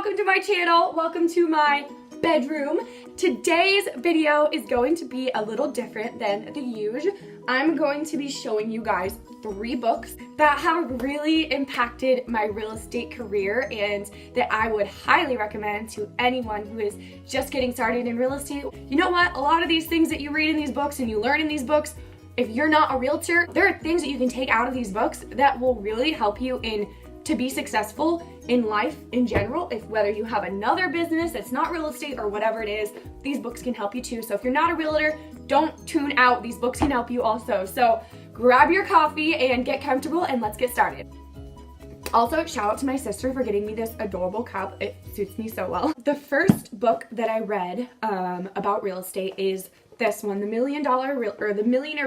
welcome to my channel. Welcome to my bedroom. Today's video is going to be a little different than the usual. I'm going to be showing you guys 3 books that have really impacted my real estate career and that I would highly recommend to anyone who is just getting started in real estate. You know what? A lot of these things that you read in these books and you learn in these books, if you're not a realtor, there are things that you can take out of these books that will really help you to be successful in life in general. If whether you have another business that's not real estate or whatever it is, these books can help you too. So if you're not a realtor, don't tune out. These books can help you also. So grab your coffee and get comfortable and let's get started. Also, shout out to my sister for getting me this adorable cup. It suits me so well. The first book that I read about real estate is this one, The Millionaire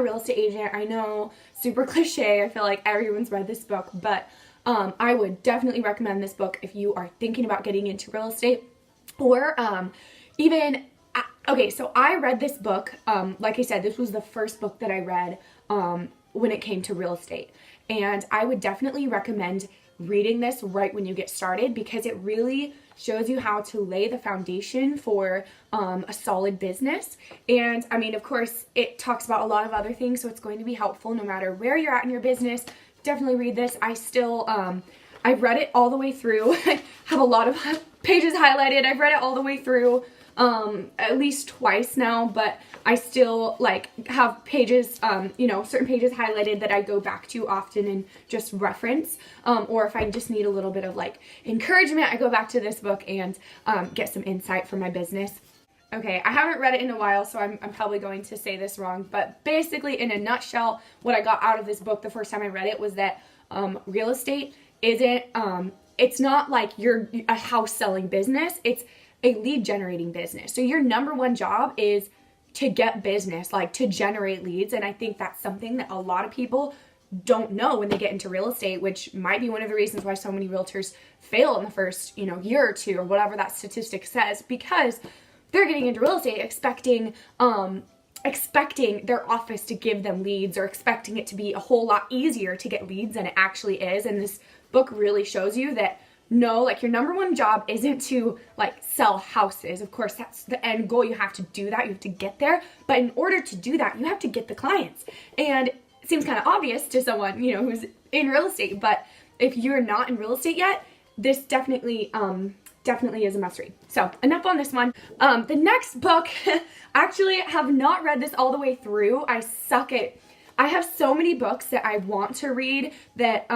Real Estate Agent. I know, super cliche. I feel like everyone's read this book, but I would definitely recommend this book if you are thinking about getting into real estate or okay, so I read this book, like I said, this was the first book that I read when it came to real estate. And I would definitely recommend reading this right when you get started because it really shows you how to lay the foundation for a solid business. And I mean, of course, it talks about a lot of other things, so it's going to be helpful no matter where you're at in your business. Definitely read this. I still, I've read it all the way through. I have a lot of pages highlighted. I've read it all the way through at least twice now, but I still like have pages, certain pages highlighted that I go back to often and just reference. Or if I just need a little bit of like encouragement, I go back to this book and get some insight for my business. Okay, I haven't read it in a while, so I'm probably going to say this wrong, but basically in a nutshell, what I got out of this book the first time I read it was that real estate isn't, it's not like you're a house selling business, it's a lead generating business. So your number one job is to get business, like to generate leads, and I think that's something that a lot of people don't know when they get into real estate, which might be one of the reasons why so many realtors fail in the first, year or two or whatever that statistic says, because they're getting into real estate expecting their office to give them leads or expecting it to be a whole lot easier to get leads than it actually is. And this book really shows you that no, like your number one job isn't to like sell houses. Of course, that's the end goal. You have to do that. You have to get there. But in order to do that, you have to get the clients. And it seems kind of obvious to someone, who's in real estate. But if you're not in real estate yet, this definitely is a must read. So enough on this one. The next book, actually have not read this all the way through. I suck at, I have so many books that I want to read that,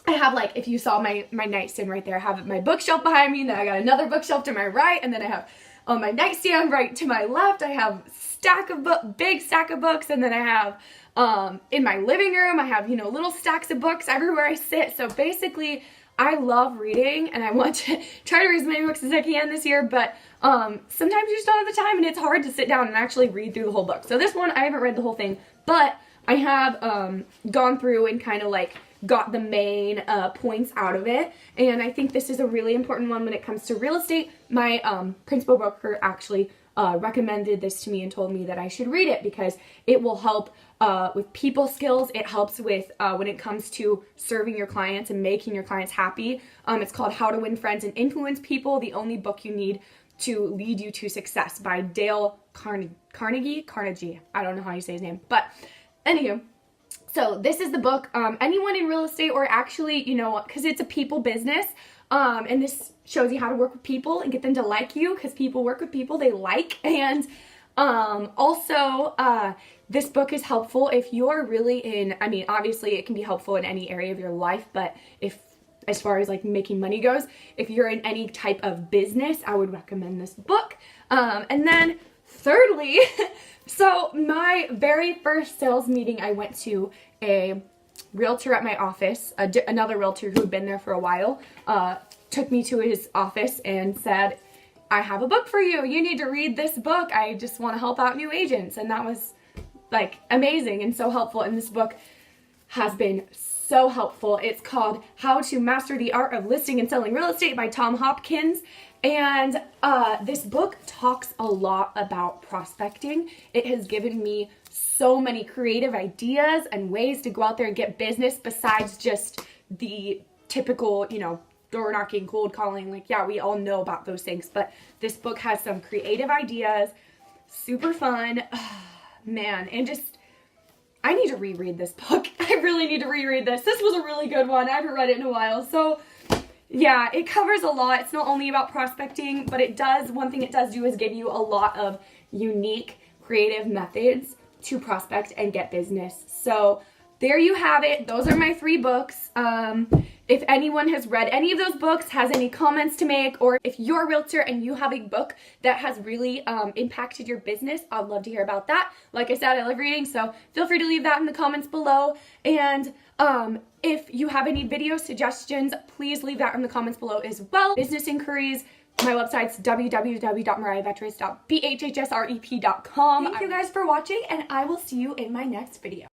I have like, if you saw my nightstand right there, I have my bookshelf behind me, and then I got another bookshelf to my right, and then I have on my nightstand right to my left, I have big stack of books, and then I have, in my living room, I have, little stacks of books everywhere I sit. So basically, I love reading and I want to try to read as many books as I can this year, but sometimes you just don't have the time and it's hard to sit down and actually read through the whole book. So this one, I haven't read the whole thing, but I have gone through and kind of like got the main points out of it. And I think this is a really important one when it comes to real estate. My principal broker actually recommended this to me and told me that I should read it because it will help with people skills. It helps with when it comes to serving your clients and making your clients happy. It's called How to Win Friends and Influence People, the only book you need to lead you to success by Dale Carnegie. I don't know how you say his name, but anywho. So this is the book. Anyone in real estate or actually, because it's a people business, and this shows you how to work with people and get them to like you because people work with people they like. And also, this book is helpful if you're really in, obviously it can be helpful in any area of your life, but as far as like making money goes, if you're in any type of business, I would recommend this book. And then thirdly, so my very first sales meeting, I went to a realtor at my office, another realtor who had been there for a while, took me to his office and said, I have a book for you. You need to read this book. I just want to help out new agents. And that was like amazing and so helpful. And this book has been so helpful. It's called How to Master the Art of Listing and Selling Real Estate by Tom Hopkins. And this book talks a lot about prospecting. It has given me so many creative ideas and ways to go out there and get business besides just the typical, door knocking, cold calling. Like, yeah, we all know about those things, but this book has some creative ideas, super fun, man, and just, I need to reread this book. I really need to reread this. This was a really good one. I haven't read it in a while. So yeah, it covers a lot. It's not only about prospecting, but it does, one thing it does do is give you a lot of unique, creative methods to prospect and get business. So there you have it. Those are my 3 books. If anyone has read any of those books, has any comments to make, or if you're a realtor and you have a book that has really impacted your business, I'd love to hear about that. Like I said, I love reading, so feel free to leave that in the comments below. And if you have any video suggestions, please leave that in the comments below as well. Business inquiries, my website's www.mariahvetres.bhhsrep.com. Thank you guys for watching, and I will see you in my next video.